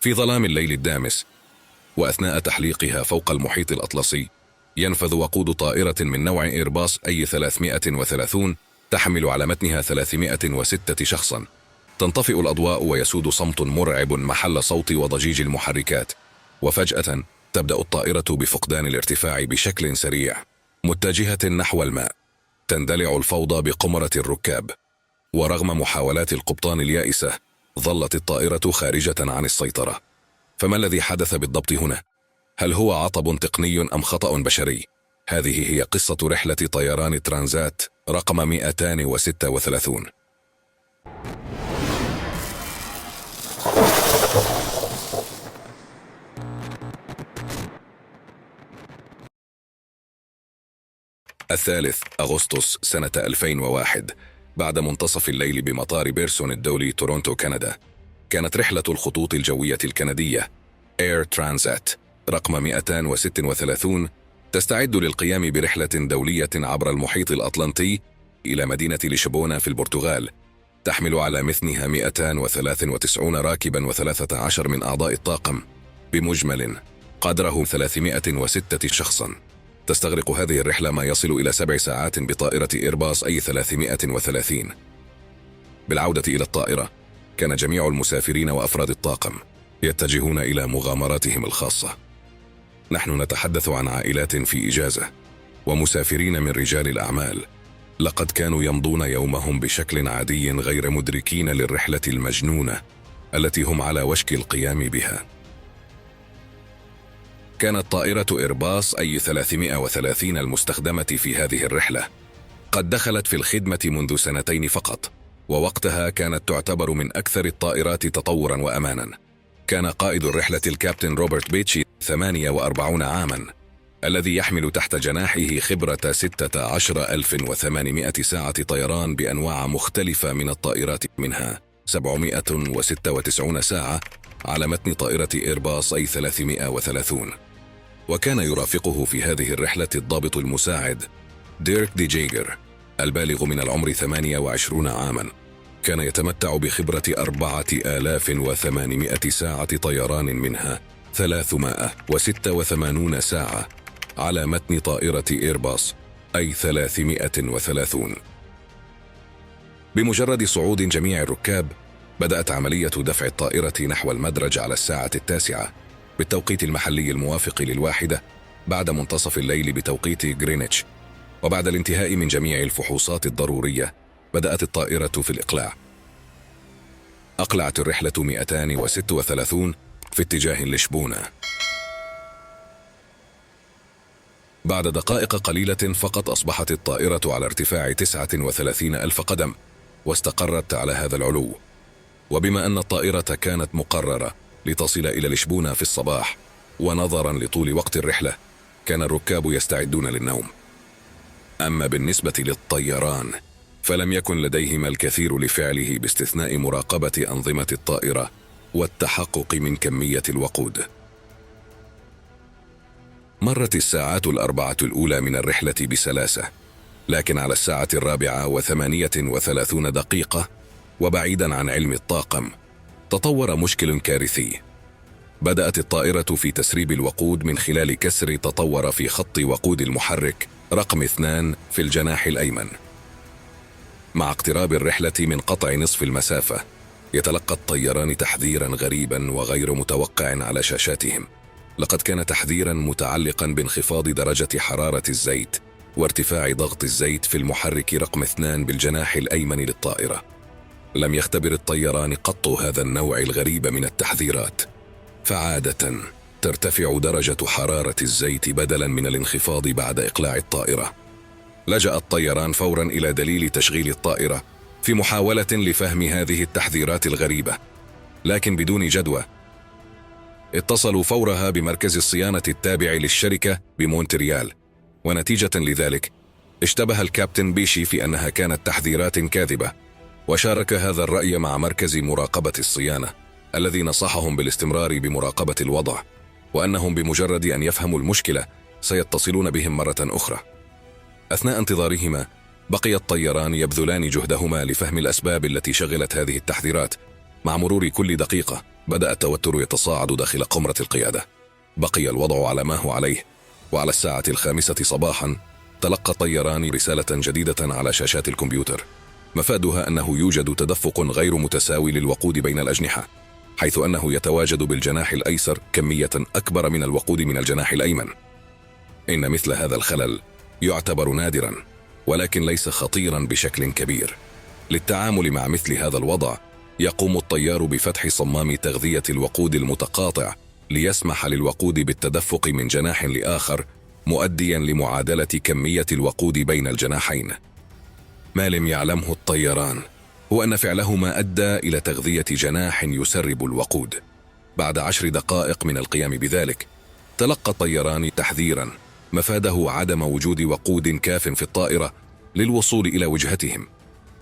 في ظلام الليل الدامس، وأثناء تحليقها فوق المحيط الأطلسي، ينفذ وقود طائرة من نوع إيرباص أي 330 تحمل على متنها 306 شخصا. تنطفئ الأضواء ويسود صمت مرعب محل صوت وضجيج المحركات، وفجأة تبدأ الطائرة بفقدان الارتفاع بشكل سريع متجهة نحو الماء. تندلع الفوضى بقمرة الركاب، ورغم محاولات القبطان اليائسة ظلت الطائرة خارجة عن السيطرة. فما الذي حدث بالضبط هنا؟ هل هو عطب تقني أم خطأ بشري؟ هذه هي قصة رحلة طيران ترانزات رقم 236. الثالث أغسطس سنة 2001، بعد منتصف الليل بمطار بيرسون الدولي تورونتو كندا، كانت رحلة الخطوط الجوية الكندية إير ترانزات رقم 236 تستعد للقيام برحلة دولية عبر المحيط الأطلنطي إلى مدينة لشبونة في البرتغال، تحمل على متنها 293 راكبا و13 من أعضاء الطاقم، بمجمل قدره 306 شخصا. تستغرق هذه الرحلة ما يصل إلى 7 ساعات بطائرة إيرباص أي 330. بالعودة إلى الطائرة، كان جميع المسافرين وأفراد الطاقم يتجهون إلى مغامراتهم الخاصة. نحن نتحدث عن عائلات في إجازة ومسافرين من رجال الأعمال، لقد كانوا يمضون يومهم بشكل عادي غير مدركين للرحلة المجنونة التي هم على وشك القيام بها. كانت طائرة إيرباص أي 330 المستخدمة في هذه الرحلة قد دخلت في الخدمة منذ 2 فقط، ووقتها كانت تعتبر من أكثر الطائرات تطوراً وأماناً. كان قائد الرحلة الكابتن روبرت بيتشي 48 عاماً، الذي يحمل تحت جناحه خبرة 16,800 ساعة طيران بأنواع مختلفة من الطائرات، منها 796 ساعة على متن طائرة إيرباص أي 330. وكان يرافقه في هذه الرحلة الضابط المساعد ديرك دي جيجر، البالغ من العمر 28 عاماً. كان يتمتع بخبرة 4800 ساعة طيران، منها 386 ساعة على متن طائرة إيرباص أي 330. بمجرد صعود جميع الركاب، بدأت عملية دفع الطائرة نحو المدرج على 9:09 بالتوقيت المحلي الموافق ل1 بعد منتصف الليل بتوقيت غرينتش. وبعد الانتهاء من جميع الفحوصات الضرورية، بدأت الطائرة في الإقلاع. أقلعت الرحلة 236 في اتجاه لشبونة. بعد دقائق قليلة فقط أصبحت الطائرة على ارتفاع 39,000 قدم، واستقرت على هذا العلو. وبما أن الطائرة كانت مقررة لتصل إلى لشبونة في الصباح، ونظرا لطول وقت الرحلة، كان الركاب يستعدون للنوم. أما بالنسبة للطيران، فلم يكن لديهما الكثير لفعله باستثناء مراقبة أنظمة الطائرة والتحقق من كمية الوقود. مرت الساعات 4 الأولى من الرحلة بسلاسة، لكن على 4:38 وبعيدا عن علم الطاقم، تطور مشكل كارثي. بدأت الطائرة في تسريب الوقود من خلال كسر تطور في خط وقود المحرك رقم 2 في الجناح الأيمن. مع اقتراب الرحلة من قطع نصف المسافة، يتلقى الطيران تحذيرا غريبا وغير متوقع على شاشاتهم. لقد كان تحذيرا متعلقا بانخفاض درجة حرارة الزيت وارتفاع ضغط الزيت في المحرك رقم 2 بالجناح الأيمن للطائرة. لم يختبر الطيران قط هذا النوع الغريب من التحذيرات، فعادة ترتفع درجة حرارة الزيت بدلا من الانخفاض بعد إقلاع الطائرة. لجأ الطيران فورا إلى دليل تشغيل الطائرة في محاولة لفهم هذه التحذيرات الغريبة، لكن بدون جدوى. اتصلوا فورها بمركز الصيانة التابع للشركة بمونتريال، ونتيجة لذلك اشتبه الكابتن بيشي في أنها كانت تحذيرات كاذبة، وشارك هذا الرأي مع مركز مراقبة الصيانة الذي نصحهم بالاستمرار بمراقبة الوضع، وأنهم بمجرد أن يفهموا المشكلة سيتصلون بهم مرة أخرى. أثناء انتظارهما، بقي الطيران يبذلان جهدهما لفهم الأسباب التي شغلت هذه التحذيرات، مع مرور كل دقيقة بدأ التوتر يتصاعد داخل قمرة القيادة. بقي الوضع على ما هو عليه، وعلى 5:00 صباحا تلقى الطيران رسالة جديدة على شاشات الكمبيوتر، مفادها أنه يوجد تدفق غير متساوي للوقود بين الأجنحة، حيث أنه يتواجد بالجناح الأيسر كمية أكبر من الوقود من الجناح الأيمن. إن مثل هذا الخلل يعتبر نادرا، ولكن ليس خطيرا بشكل كبير. للتعامل مع مثل هذا الوضع يقوم الطيار بفتح صمام تغذية الوقود المتقاطع ليسمح للوقود بالتدفق من جناح لآخر، مؤديا لمعادلة كمية الوقود بين الجناحين. ما لم يعلمه الطيران هو أن فعلهما أدى إلى تغذية جناح يسرب الوقود. بعد 10 دقائق من القيام بذلك تلقى الطيران تحذيرا مفاده عدم وجود وقود كاف في الطائرة للوصول إلى وجهتهم.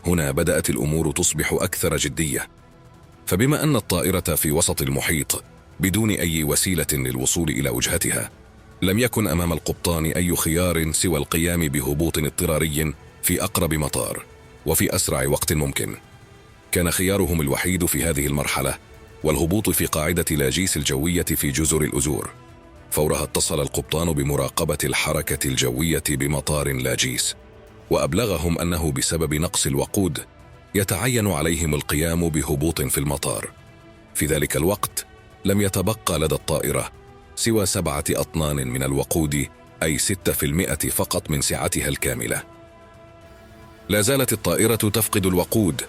هنا بدأت الأمور تصبح أكثر جدية، فبما أن الطائرة في وسط المحيط بدون أي وسيلة للوصول إلى وجهتها، لم يكن أمام القبطان أي خيار سوى القيام بهبوط اضطراري في أقرب مطار وفي أسرع وقت ممكن. كان خيارهم الوحيد في هذه المرحلة والهبوط في قاعدة لاجيس الجوية في جزر الأزور. فورها اتصل القبطان بمراقبة الحركة الجوية بمطار لاجيس، وأبلغهم أنه بسبب نقص الوقود يتعين عليهم القيام بهبوط في المطار. في ذلك الوقت لم يتبقى لدى الطائرة سوى 7 أطنان من الوقود، أي 6% فقط من سعتها الكاملة. لا زالت الطائرة تفقد الوقود،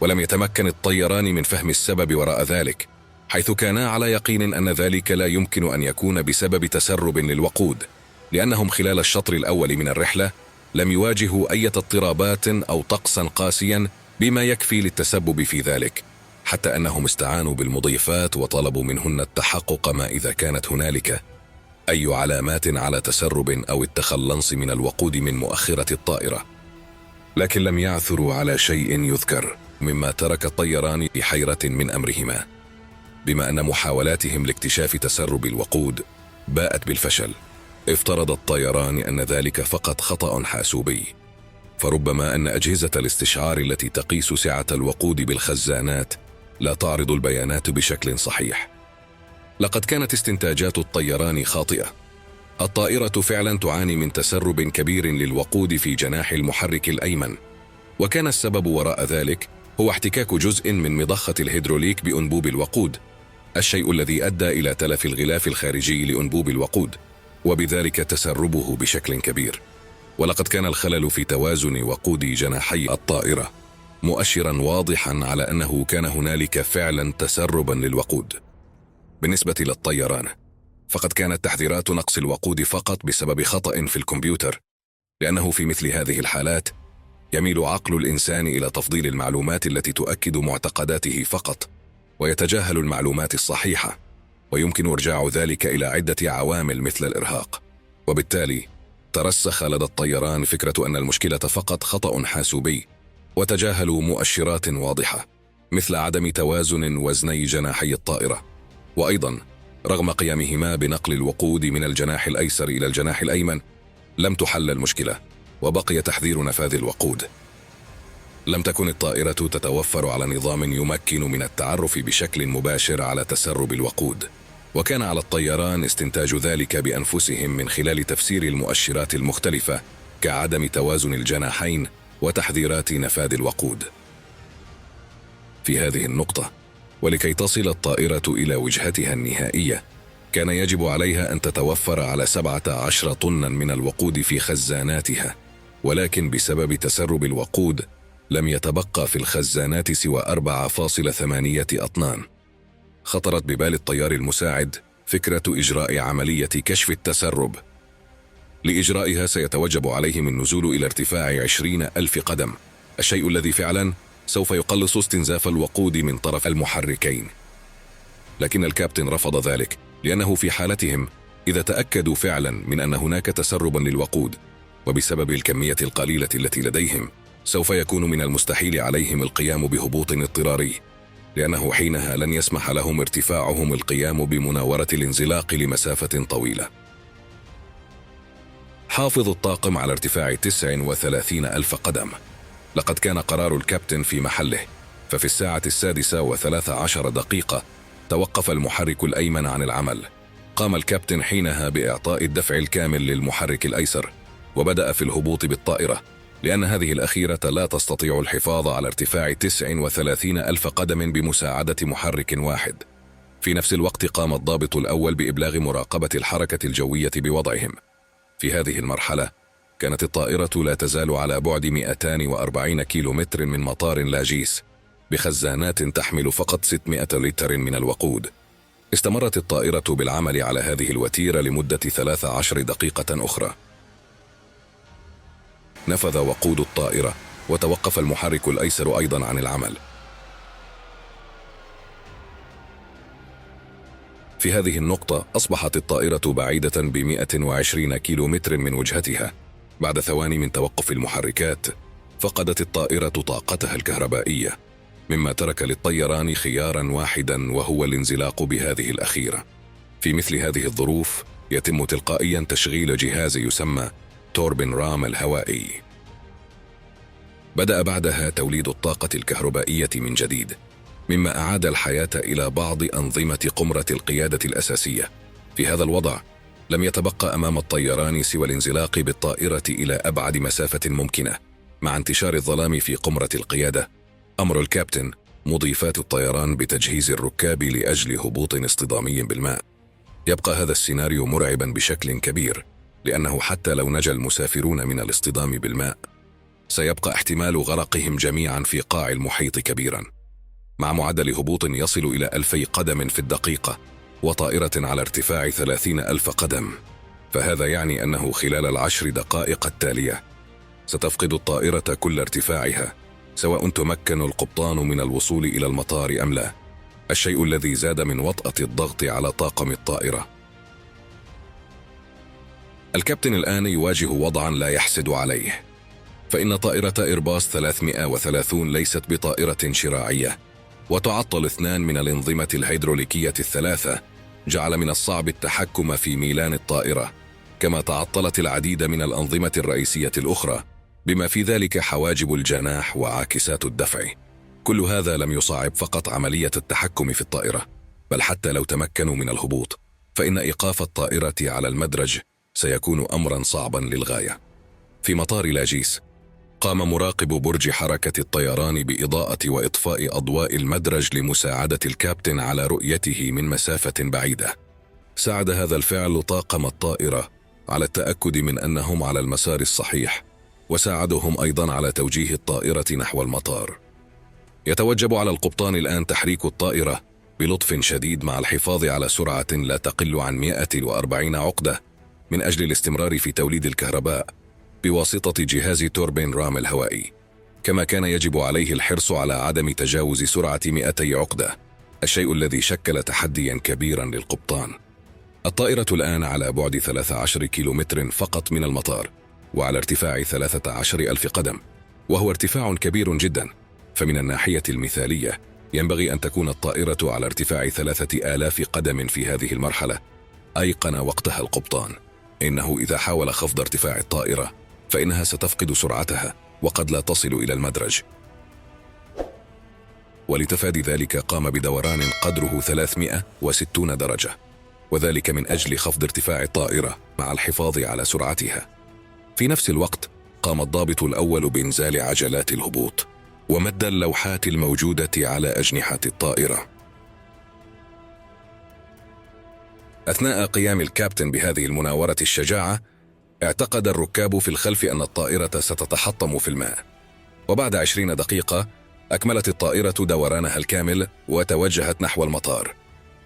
ولم يتمكن الطيران من فهم السبب وراء ذلك، حيث كانا على يقين أن ذلك لا يمكن أن يكون بسبب تسرب للوقود، لأنهم خلال الشطر الأول من الرحلة لم يواجهوا أي اضطرابات أو طقسا قاسيا بما يكفي للتسبب في ذلك، حتى أنهم استعانوا بالمضيفات وطلبوا منهن التحقق ما إذا كانت هنالك أي علامات على تسرب أو التخلص من الوقود من مؤخرة الطائرة. لكن لم يعثروا على شيء يذكر، مما ترك الطيران في حيرة من أمرهما، بما أن محاولاتهم لاكتشاف تسرب الوقود باءت بالفشل. افترض الطيران أن ذلك فقط خطأ حاسوبي، فربما أن أجهزة الاستشعار التي تقيس سعة الوقود بالخزانات لا تعرض البيانات بشكل صحيح. لقد كانت استنتاجات الطيران خاطئة. الطائرة فعلا تعاني من تسرب كبير للوقود في جناح المحرك الأيمن، وكان السبب وراء ذلك هو احتكاك جزء من مضخة الهيدروليك بأنبوب الوقود، الشيء الذي أدى إلى تلف الغلاف الخارجي لأنبوب الوقود، وبذلك تسربه بشكل كبير. ولقد كان الخلل في توازن وقود جناحي الطائرة مؤشرا واضحا على أنه كان هنالك فعلا تسربا للوقود. بالنسبة للطيران فقد كانت تحذيرات نقص الوقود فقط بسبب خطأ في الكمبيوتر، لأنه في مثل هذه الحالات يميل عقل الإنسان إلى تفضيل المعلومات التي تؤكد معتقداته فقط، ويتجاهل المعلومات الصحيحة، ويمكن إرجاع ذلك إلى عدة عوامل مثل الإرهاق. وبالتالي ترسخ لدى الطيران فكرة أن المشكلة فقط خطأ حاسوبي، وتجاهلوا مؤشرات واضحة مثل عدم توازن وزني جناحي الطائرة. وأيضا رغم قيامهما بنقل الوقود من الجناح الأيسر إلى الجناح الأيمن لم تحل المشكلة، وبقي تحذير نفاذ الوقود. لم تكن الطائرة تتوفر على نظام يمكن من التعرف بشكل مباشر على تسرب الوقود، وكان على الطيران استنتاج ذلك بأنفسهم من خلال تفسير المؤشرات المختلفة كعدم توازن الجناحين وتحذيرات نفاذ الوقود. في هذه النقطة، ولكي تصل الطائرة إلى وجهتها النهائية، كان يجب عليها أن تتوفر على 17 طنا من الوقود في خزاناتها، ولكن بسبب تسرب الوقود لم يتبقى في الخزانات سوى 4.8 أطنان. خطرت ببال الطيار المساعد فكرة إجراء عملية كشف التسرب. لإجرائها سيتوجب عليهم النزول إلى ارتفاع 20,000 قدم، الشيء الذي فعلا سوف يقلص استنزاف الوقود من طرف المحركين. لكن الكابتن رفض ذلك، لأنه في حالتهم إذا تأكدوا فعلا من أن هناك تسربا للوقود وبسبب الكمية القليلة التي لديهم، سوف يكون من المستحيل عليهم القيام بهبوط اضطراري، لأنه حينها لن يسمح لهم ارتفاعهم القيام بمناورة الانزلاق لمسافة طويلة. حافظ الطاقم على ارتفاع 39,000 قدم. لقد كان قرار الكابتن في محله، ففي 6:13 توقف المحرك الأيمن عن العمل. قام الكابتن حينها بإعطاء الدفع الكامل للمحرك الأيسر، وبدأ في الهبوط بالطائرة، لأن هذه الأخيرة لا تستطيع الحفاظ على ارتفاع 39,000 قدم بمساعدة محرك واحد. في نفس الوقت قام الضابط الأول بإبلاغ مراقبة الحركة الجوية بوضعهم. في هذه المرحلة كانت الطائرة لا تزال على بعد 240 كيلومتر من مطار لاجيس، بخزانات تحمل فقط 600 لتر من الوقود. استمرت الطائرة بالعمل على هذه الوتيرة لمدة 13 دقيقة أخرى. نفذ وقود الطائرة، وتوقف المحرك الأيسر أيضا عن العمل. في هذه النقطة أصبحت الطائرة بعيدة ب120 كيلومتر من وجهتها. بعد ثواني من توقف المحركات فقدت الطائرة طاقتها الكهربائية، مما ترك للطيران خيارا واحدا، وهو الانزلاق بهذه الأخيرة. في مثل هذه الظروف يتم تلقائيا تشغيل جهاز يسمى توربين رام الهوائي. بدأ بعدها توليد الطاقة الكهربائية من جديد، مما أعاد الحياة إلى بعض أنظمة قمرة القيادة الأساسية. في هذا الوضع لم يتبقى أمام الطيران سوى الانزلاق بالطائرة إلى أبعد مسافة ممكنة. مع انتشار الظلام في قمرة القيادة، أمر الكابتن مضيفات الطيران بتجهيز الركاب لأجل هبوط اصطدامي بالماء. يبقى هذا السيناريو مرعبا بشكل كبير، لأنه حتى لو نجا المسافرون من الاصطدام بالماء سيبقى احتمال غرقهم جميعا في قاع المحيط كبيرا، مع معدل هبوط يصل إلى 2000 قدم في الدقيقة، وطائرة على ارتفاع 30,000 قدم. فهذا يعني أنه خلال 10 دقائق التالية ستفقد الطائرة كل ارتفاعها، سواء تمكن القبطان من الوصول إلى المطار أم لا، الشيء الذي زاد من وطأة الضغط على طاقم الطائرة. الكابتن الآن يواجه وضعا لا يحسد عليه، فإن طائرة إيرباص 330 ليست بطائرة شراعية، وتعطل 2 من الأنظمة الهيدروليكية الثلاثة، جعل من الصعب التحكم في ميلان الطائرة، كما تعطلت العديد من الأنظمة الرئيسية الأخرى، بما في ذلك حواجب الجناح وعاكسات الدفع. كل هذا لم يصعب فقط عملية التحكم في الطائرة، بل حتى لو تمكنوا من الهبوط فإن إيقاف الطائرة على المدرج سيكون أمرا صعبا للغاية. في مطار لاجيس قام مراقب برج حركة الطيران بإضاءة وإطفاء أضواء المدرج لمساعدة الكابتن على رؤيته من مسافة بعيدة. ساعد هذا الفعل طاقم الطائرة على التأكد من أنهم على المسار الصحيح، وساعدهم أيضا على توجيه الطائرة نحو المطار. يتوجب على القبطان الآن تحريك الطائرة بلطف شديد مع الحفاظ على سرعة لا تقل عن 140 عقدة من أجل الاستمرار في توليد الكهرباء بواسطة جهاز توربين رام الهوائي، كما كان يجب عليه الحرص على عدم تجاوز سرعة 200 عقدة، الشيء الذي شكل تحديا كبيرا للقبطان. الطائرة الآن على بعد 13 كيلومتر فقط من المطار، وعلى ارتفاع 13,000 قدم، وهو ارتفاع كبير جدا. فمن الناحية المثالية ينبغي أن تكون الطائرة على ارتفاع 3,000 قدم في هذه المرحلة. أيقن وقتها القبطان إنه إذا حاول خفض ارتفاع الطائرة فإنها ستفقد سرعتها وقد لا تصل إلى المدرج. ولتفادي ذلك قام بدوران قدره 360 درجة، وذلك من أجل خفض ارتفاع الطائرة مع الحفاظ على سرعتها. في نفس الوقت قام الضابط الأول بإنزال عجلات الهبوط ومد اللوحات الموجودة على أجنحة الطائرة. أثناء قيام الكابتن بهذه المناورة الشجاعة، اعتقد الركاب في الخلف أن الطائرة ستتحطم في الماء، وبعد 20 دقيقة أكملت الطائرة دورانها الكامل وتوجهت نحو المطار.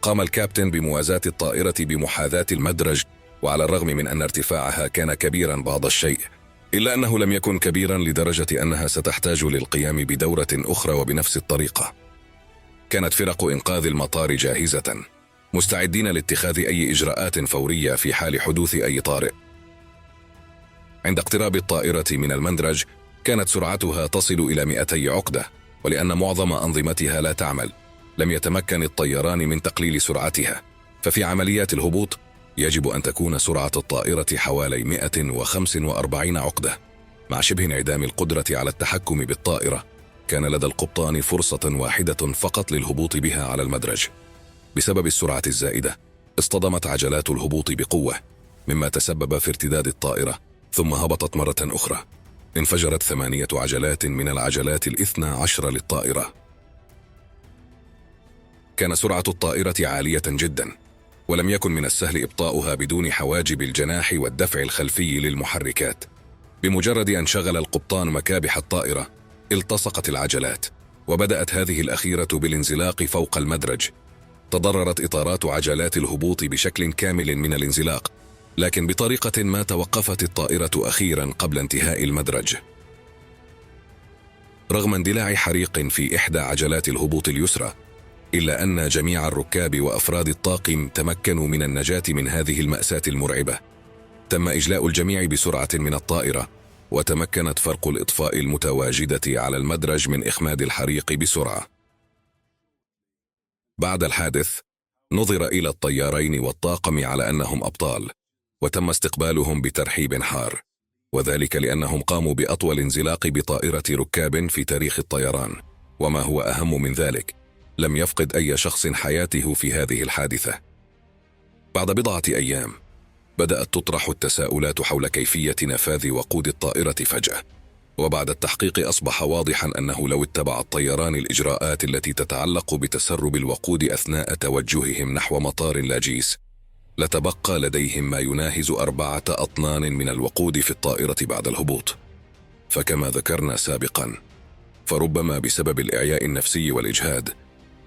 قام الكابتن بموازاة الطائرة بمحاذاة المدرج، وعلى الرغم من أن ارتفاعها كان كبيرا بعض الشيء، إلا أنه لم يكن كبيرا لدرجة أنها ستحتاج للقيام بدورة أخرى وبنفس الطريقة. كانت فرق إنقاذ المطار جاهزة، مستعدين لاتخاذ أي إجراءات فورية في حال حدوث أي طارئ. عند اقتراب الطائرة من المدرج كانت سرعتها تصل إلى 200 عقدة، ولأن معظم أنظمتها لا تعمل لم يتمكن الطيران من تقليل سرعتها، ففي عمليات الهبوط يجب أن تكون سرعة الطائرة حوالي 145 عقدة. مع شبه انعدام القدرة على التحكم بالطائرة، كان لدى القبطان فرصة واحدة فقط للهبوط بها على المدرج. بسبب السرعة الزائدة اصطدمت عجلات الهبوط بقوة، مما تسبب في ارتداد الطائرة، ثم هبطت مرة أخرى. انفجرت 8 عجلات من العجلات 12 للطائرة. كان سرعة الطائرة عالية جدا، ولم يكن من السهل إبطاؤها بدون حواجب الجناح والدفع الخلفي للمحركات. بمجرد أن شغل القبطان مكابح الطائرة التصقت العجلات، وبدأت هذه الأخيرة بالانزلاق فوق المدرج. تضررت إطارات عجلات الهبوط بشكل كامل من الانزلاق، لكن بطريقة ما توقفت الطائرة أخيرا قبل انتهاء المدرج. رغم اندلاع حريق في إحدى عجلات الهبوط اليسرى، إلا أن جميع الركاب وأفراد الطاقم تمكنوا من النجاة من هذه المأساة المرعبة. تم إجلاء الجميع بسرعة من الطائرة، وتمكنت فرق الإطفاء المتواجدة على المدرج من إخماد الحريق بسرعة. بعد الحادث نظر إلى الطيارين والطاقم على أنهم أبطال، وتم استقبالهم بترحيب حار، وذلك لأنهم قاموا بأطول انزلاق بطائرة ركاب في تاريخ الطيران. وما هو أهم من ذلك، لم يفقد أي شخص حياته في هذه الحادثة. بعد بضعة أيام بدأت تطرح التساؤلات حول كيفية نفاذ وقود الطائرة فجأة، وبعد التحقيق أصبح واضحا أنه لو اتبع الطيران الإجراءات التي تتعلق بتسرب الوقود أثناء توجههم نحو مطار لاجيس، لتبقى لديهم ما يناهز 4 أطنان من الوقود في الطائرة بعد الهبوط. فكما ذكرنا سابقا، فربما بسبب الإعياء النفسي والإجهاد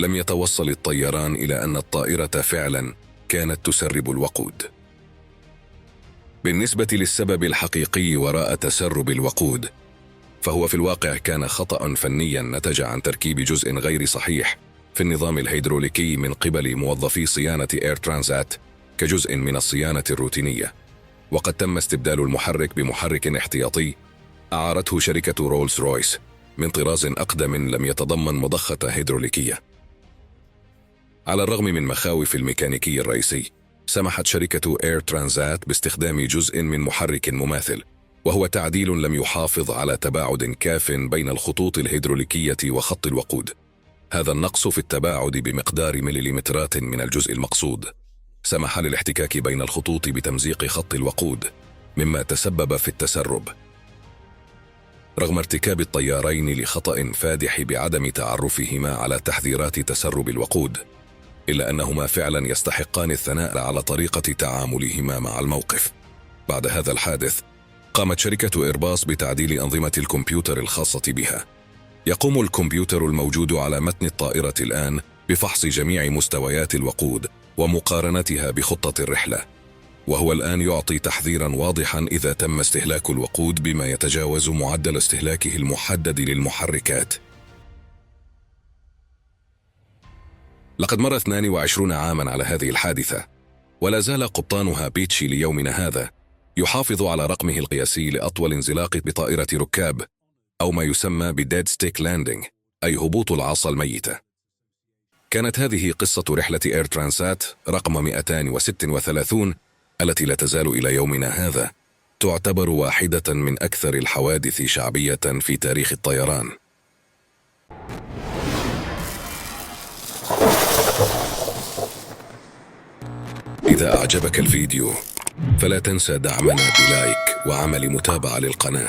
لم يتوصل الطيران إلى أن الطائرة فعلا كانت تسرب الوقود. بالنسبة للسبب الحقيقي وراء تسرب الوقود، فهو في الواقع كان خطأ فنيا نتج عن تركيب جزء غير صحيح في النظام الهيدروليكي من قبل موظفي صيانة إير ترانزات كجزء من الصيانة الروتينية. وقد تم استبدال المحرك بمحرك احتياطي أعارته شركة رولز رويس من طراز أقدم لم يتضمن مضخة هيدروليكية. على الرغم من مخاوف الميكانيكي الرئيسي، سمحت شركة إير ترانزات باستخدام جزء من محرك مماثل، وهو تعديل لم يحافظ على تباعد كاف بين الخطوط الهيدروليكية وخط الوقود. هذا النقص في التباعد بمقدار مليمترات من الجزء المقصود سمح للاحتكاك بين الخطوط بتمزيق خط الوقود، مما تسبب في التسرب. رغم ارتكاب الطيارين لخطأ فادح بعدم تعرفهما على تحذيرات تسرب الوقود، إلا أنهما فعلا يستحقان الثناء على طريقة تعاملهما مع الموقف. بعد هذا الحادث قامت شركة إيرباص بتعديل أنظمة الكمبيوتر الخاصة بها. يقوم الكمبيوتر الموجود على متن الطائرة الآن بفحص جميع مستويات الوقود ومقارنتها بخطة الرحلة، وهو الآن يعطي تحذيرا واضحا إذا تم استهلاك الوقود بما يتجاوز معدل استهلاكه المحدد للمحركات. لقد مر 22 عاما على هذه الحادثة، ولا زال قبطانها بيتشي ليومنا هذا يحافظ على رقمه القياسي لأطول انزلاق بطائرة ركاب، أو ما يسمى بالديد ستيك لاندنج، أي هبوط العصا الميتة. كانت هذه قصة رحلة إير ترانسات رقم 236 التي لا تزال إلى يومنا هذا تعتبر واحدة من أكثر الحوادث شعبية في تاريخ الطيران. إذا أعجبك الفيديو فلا تنسى دعمنا بلايك وعمل متابعة للقناة.